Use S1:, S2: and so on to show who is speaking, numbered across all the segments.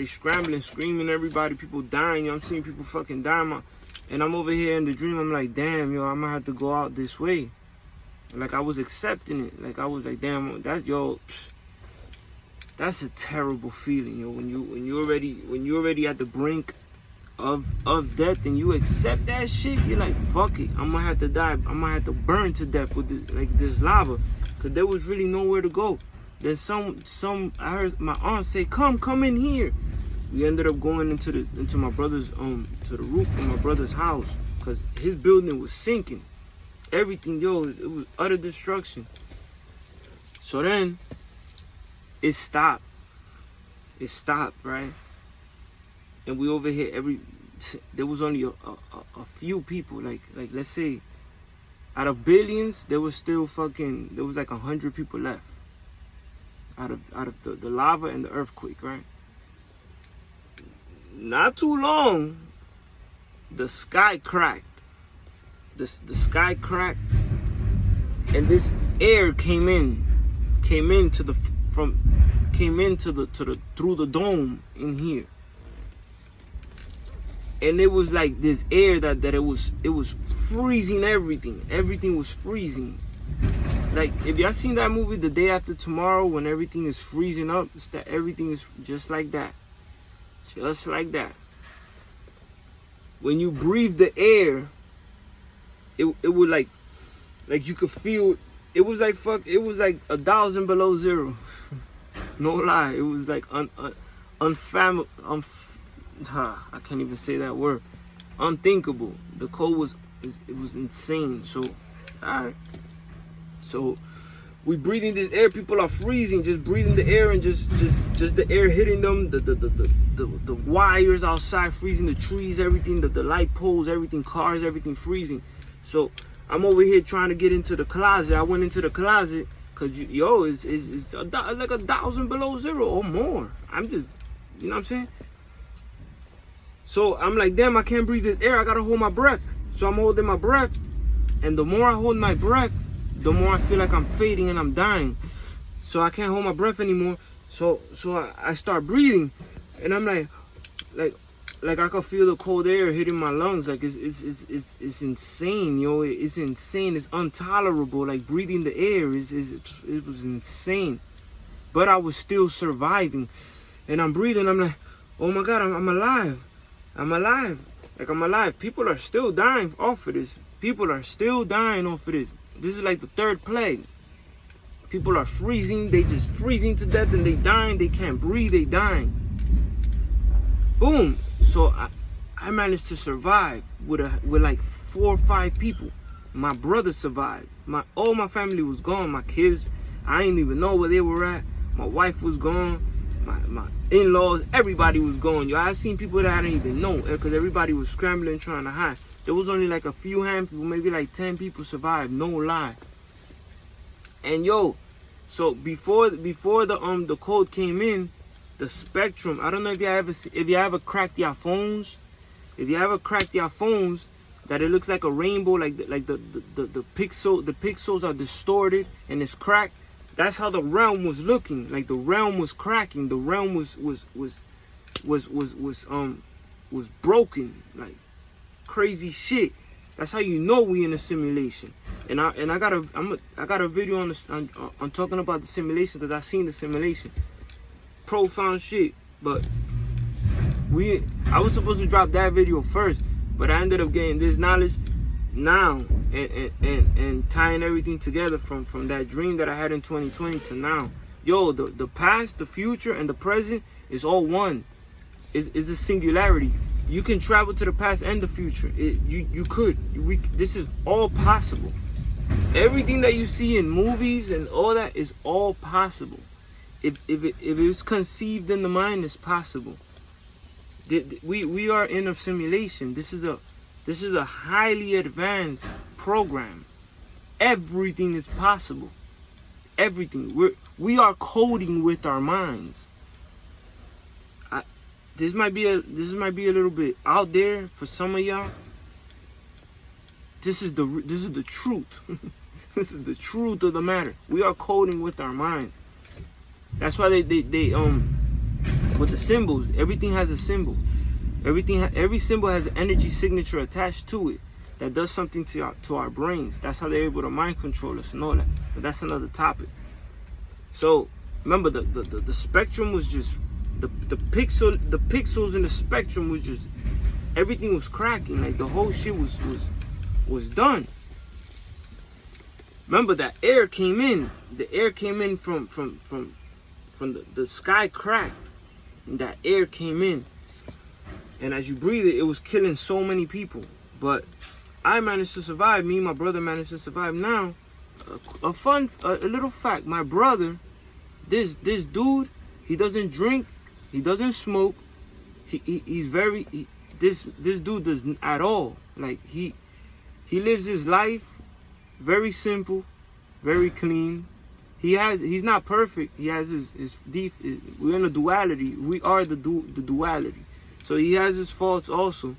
S1: They scrambling, screaming, everybody, people dying. I'm seeing people fucking dying. And I'm over here in the dream. I'm like, damn, yo, I'm gonna have to go out this way. Like, I was accepting it. Like, I was like, damn, that's, yo, that's a terrible feeling, yo. When you're already at the brink of death and you accept that shit, you're like, fuck it, I'm gonna have to die. I'm gonna have to burn to death with this lava, cause there was really nowhere to go. Then I heard my aunt say, come in here. We ended up going into my brother's to the roof of my brother's house, cause his building was sinking. Everything, yo, it was utter destruction. So then it stopped. It stopped, right? And we over here, there was only a few people, like let's say, out of billions, there was like 100 people left. Out of the lava and the earthquake, right? Not too long, the sky cracked. The sky cracked, and this air came into the through the dome in here. And it was like this air that it was freezing everything. Everything was freezing. Like, if y'all seen that movie The Day After Tomorrow, when everything is freezing up, it's that everything is just like that. Just like that. When you breathe the air, it would like you could feel, it was like 1,000 below zero. No lie, it was like I can't even say that word. Unthinkable. The cold was insane. So, alright. So we breathing this air, people are freezing, just breathing the air, and just the air hitting them, the wires outside freezing, the trees, everything, the light poles, everything, cars, everything freezing. So I'm over here trying to get into the closet. I went into the closet because, yo, it's like 1,000 below zero or more. I'm just, you know what I'm saying? So I'm like, damn, I can't breathe this air. I got to hold my breath. So I'm holding my breath. And the more I hold my breath, the more I feel like I'm fading and I'm dying. So I can't hold my breath anymore. So I start breathing. And I'm like I could feel the cold air hitting my lungs. Like, it's insane, yo. It's insane. It's intolerable. Like, breathing the air it was insane. But I was still surviving. And I'm breathing. I'm like, oh my God, I'm alive. I'm alive. Like, I'm alive. People are still dying off of this. People are still dying off of this. This is like the third plague. People are freezing. They just freezing to death and they dying. They can't breathe. They dying. Boom. So I managed to survive with like 4 or 5 people. My brother survived. All my family was gone. My kids, I didn't even know where they were at. My wife was gone. My in-laws, everybody was gone. Yo, I seen people that I didn't even know, because everybody was scrambling trying to hide. There was only like a few people, maybe like 10 people survived, no lie. And yo, so before the cold came in, the spectrum, I don't know if you ever cracked your phones. If you ever cracked your phones, that it looks like a rainbow, like the pixels are distorted and it's cracked. That's how the realm was looking. Like, the realm was cracking. The realm was broken. Like, crazy shit. That's how you know we in a simulation. And I got a video on talking about the simulation, because I seen the simulation. Profound shit. But I was supposed to drop that video first, but I ended up getting this knowledge now and tying everything together from that dream that I had in 2020 to now. Yo, the past, the future, and the present is all one. Is a singularity. You can travel to the past and the future. This is all possible. Everything that you see in movies and all that is all possible. If it's conceived in the mind, it's possible. We are in a simulation. This is a highly advanced program. Everything is possible. Everything. We are coding with our minds. This might be a little bit out there for some of y'all. This is the truth. This is the truth of the matter. We are coding with our minds. That's why they with the symbols. Everything has a symbol. Every symbol has an energy signature attached to it that does something to our brains. That's how they're able to mind control us and all that. But that's another topic. So remember, the spectrum was just the pixels in the spectrum was just, everything was cracking. Like the whole shit was done. Remember that air came in. The air came in from the sky cracked, and that air came in. And as you breathe it, it was killing so many people. But I managed to survive. Me and my brother managed to survive. Now, a little fact. My brother, this dude, he doesn't drink, he doesn't smoke. This dude doesn't at all. Like he lives his life very simple, very clean. He's not perfect. He has we're in a duality. We are the duality. So he has his faults also.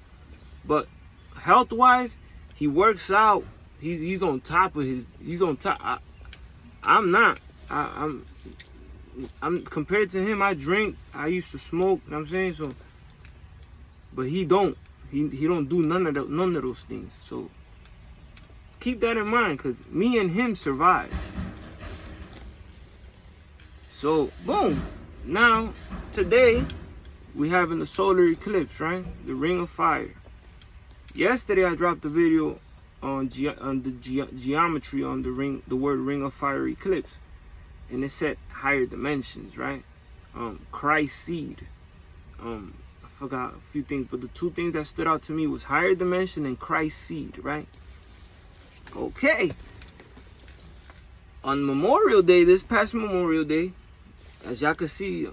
S1: But health-wise, he works out. He's on top of he's on top. I'm not. I'm compared to him. I drink. I used to smoke. You know what I'm saying? So, but he don't. He don't do none of those things. So keep that in mind, because me and him survived. So boom. Now today we having the solar eclipse, right? The ring of fire. Yesterday I dropped a video on the geometry on the word ring of fire eclipse, and it said higher dimensions, right? Christ seed. I forgot a few things, but the two things that stood out to me was higher dimension and Christ seed, right? Okay. On Memorial Day, this past Memorial Day, as y'all can see,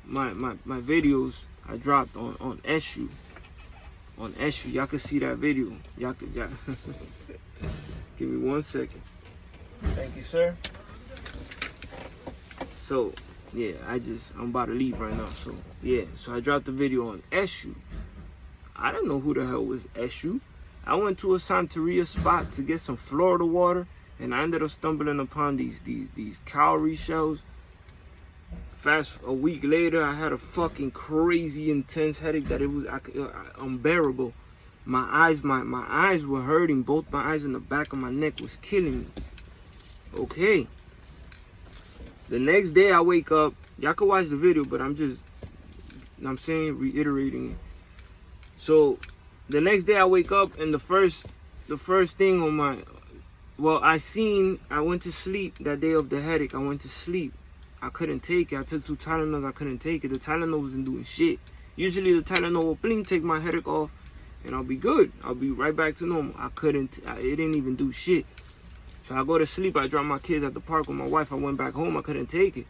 S1: my videos I dropped on SU. On SU, y'all can see that video. Y'all give me 1 second. Thank you, sir. So yeah, I'm about to leave right now. So yeah, so I dropped the video on SU. I didn't know who the hell was SU. I went to a Santeria spot to get some Florida water, and I ended up stumbling upon these cowrie shells. Fast a week later, I had a fucking crazy intense headache that it was unbearable. My eyes were hurting. Both my eyes and the back of my neck was killing me. Okay. The next day I wake up. Y'all can watch the video, but I'm just, reiterating it. So the next day I wake up, and the first thing on my, I went to sleep that day of the headache. I went to sleep. I couldn't take it. I took 2 Tylenols. I couldn't take it. The Tylenol wasn't doing shit. Usually the Tylenol will blink, take my headache off, and I'll be good. I'll be right back to normal. It didn't even do shit. So I go to sleep. I drop my kids at the park with my wife. I went back home. I couldn't take it.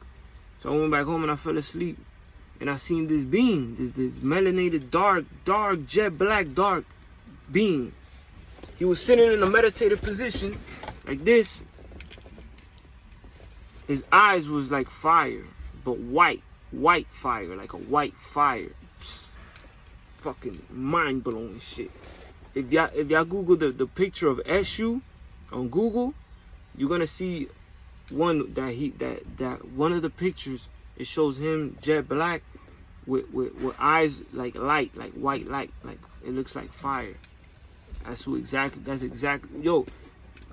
S1: So I went back home and I fell asleep. And I seen this being, this melanated, dark, jet black, dark being. He was sitting in a meditative position like this. His eyes was like fire, but white fire, like a white fire. Psst. Fucking mind-blowing shit. If y'all Google the picture of SU on Google, you're gonna see one that one of the pictures, it shows him jet black with eyes like light, like white light, like it looks like fire. That's exactly. Yo,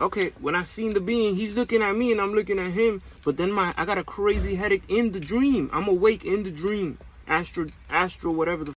S1: okay, when I seen the being, he's looking at me and I'm looking at him, but then I got a crazy headache in the dream. I'm awake in the dream. Astro, whatever the